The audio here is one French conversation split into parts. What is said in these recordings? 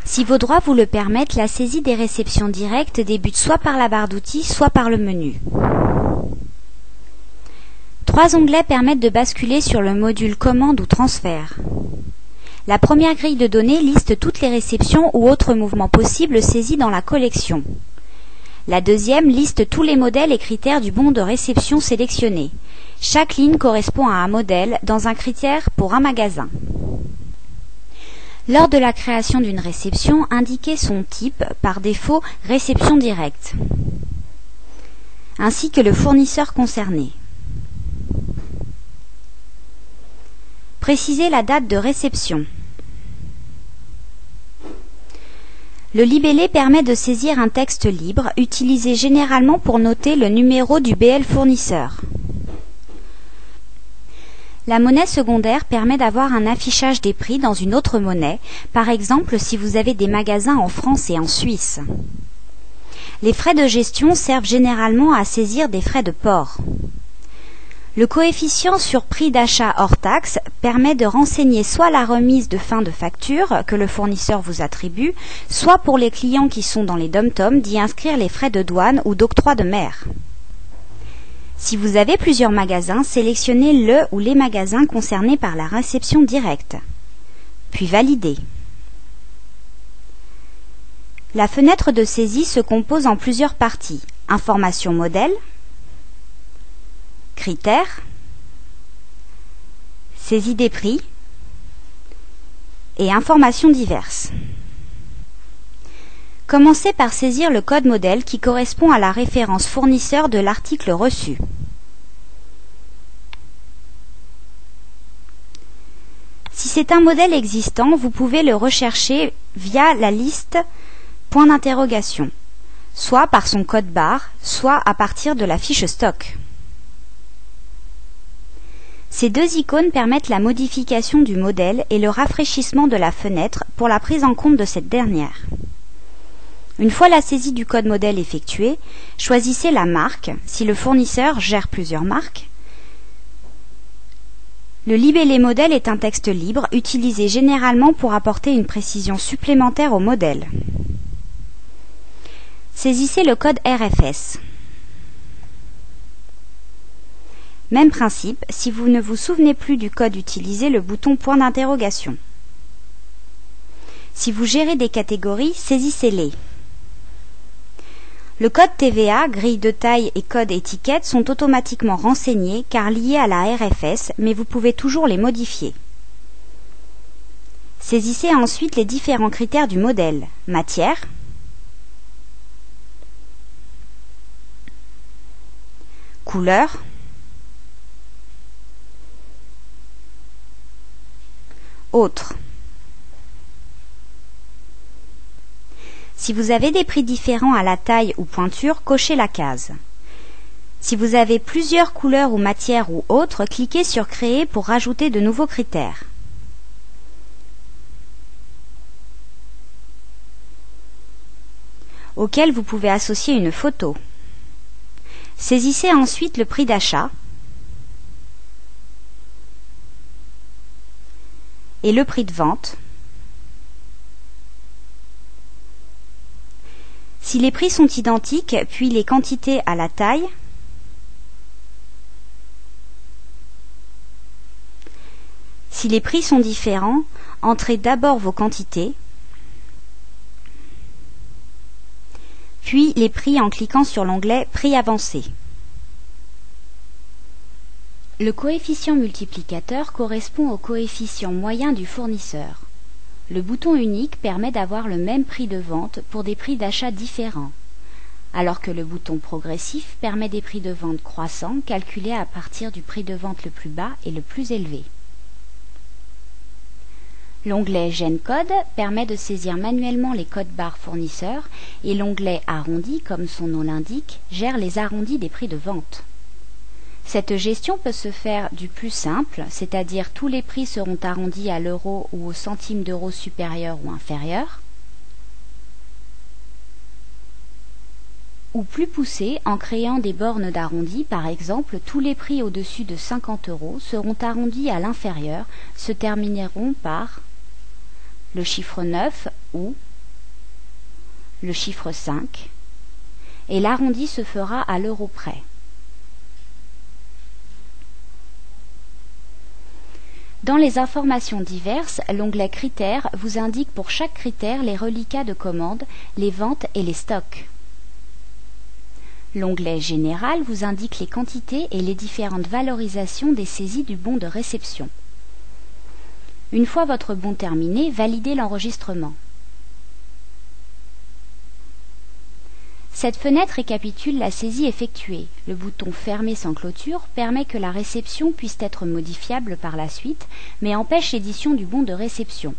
Si vos droits vous le permettent, la saisie des réceptions directes débute soit par la barre d'outils, soit par le menu. 3 onglets permettent de basculer sur le module commande ou transfert. La première grille de données liste toutes les réceptions ou autres mouvements possibles saisis dans la collection. La deuxième liste tous les modèles et critères du bon de réception sélectionné. Chaque ligne correspond à un modèle dans un critère pour un magasin. Lors de la création d'une réception, indiquez son type, par défaut réception directe, ainsi que le fournisseur concerné. Précisez la date de réception. Le libellé permet de saisir un texte libre, utilisé généralement pour noter le numéro du BL fournisseur. La monnaie secondaire permet d'avoir un affichage des prix dans une autre monnaie, par exemple si vous avez des magasins en France et en Suisse. Les frais de gestion servent généralement à saisir des frais de port. Le coefficient sur prix d'achat hors taxe permet de renseigner soit la remise de fin de facture que le fournisseur vous attribue, soit pour les clients qui sont dans les DOM-TOM d'y inscrire les frais de douane ou d'octroi de mer. Si vous avez plusieurs magasins, sélectionnez le ou les magasins concernés par la réception directe, puis validez. La fenêtre de saisie se compose en plusieurs parties. Information modèle, critères, saisie des prix et informations diverses. Commencez par saisir le code modèle qui correspond à la référence fournisseur de l'article reçu. Si c'est un modèle existant, vous pouvez le rechercher via la liste point d'interrogation, soit par son code barre, soit à partir de la fiche stock. Ces deux icônes permettent la modification du modèle et le rafraîchissement de la fenêtre pour la prise en compte de cette dernière. Une fois la saisie du code modèle effectuée, choisissez la marque, si le fournisseur gère plusieurs marques. Le libellé modèle est un texte libre, utilisé généralement pour apporter une précision supplémentaire au modèle. Saisissez le code RFS. Même principe, si vous ne vous souvenez plus du code utilisé, le bouton point d'interrogation. Si vous gérez des catégories, saisissez-les. Le code TVA, grille de taille et code étiquette sont automatiquement renseignés car liés à la RFS, mais vous pouvez toujours les modifier. Saisissez ensuite les différents critères du modèle. Matière, couleur, autres. Si vous avez des prix différents à la taille ou pointure, cochez la case. Si vous avez plusieurs couleurs ou matières ou autres, cliquez sur Créer pour rajouter de nouveaux critères. Auxquels vous pouvez associer une photo. Saisissez ensuite le prix d'achat et le prix de vente. Si les prix sont identiques, puis les quantités à la taille, si les prix sont différents, entrez d'abord vos quantités, puis les prix en cliquant sur l'onglet Prix avancé. Le coefficient multiplicateur correspond au coefficient moyen du fournisseur. Le bouton unique permet d'avoir le même prix de vente pour des prix d'achat différents, alors que le bouton progressif permet des prix de vente croissants calculés à partir du prix de vente le plus bas et le plus élevé. L'onglet Gen-code permet de saisir manuellement les codes barres fournisseurs et l'onglet Arrondi, comme son nom l'indique, gère les arrondis des prix de vente. Cette gestion peut se faire du plus simple, c'est-à-dire tous les prix seront arrondis à l'euro ou au centime d'euro supérieur ou inférieur, ou plus poussé en créant des bornes d'arrondi, par exemple tous les prix au-dessus de 50 € seront arrondis à l'inférieur, se termineront par le chiffre 9 ou le chiffre 5, et l'arrondi se fera à l'euro près. Dans les informations diverses, l'onglet Critères vous indique pour chaque critère les reliquats de commande, les ventes et les stocks. L'onglet Général vous indique les quantités et les différentes valorisations des saisies du bon de réception. Une fois votre bon terminé, validez l'enregistrement. Cette fenêtre récapitule la saisie effectuée. Le bouton Fermer sans clôture permet que la réception puisse être modifiable par la suite, mais empêche l'édition du bon de réception.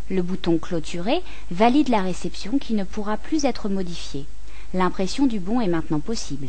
Le bouton Clôturer valide la réception qui ne pourra plus être modifiée. L'impression du bon est maintenant possible.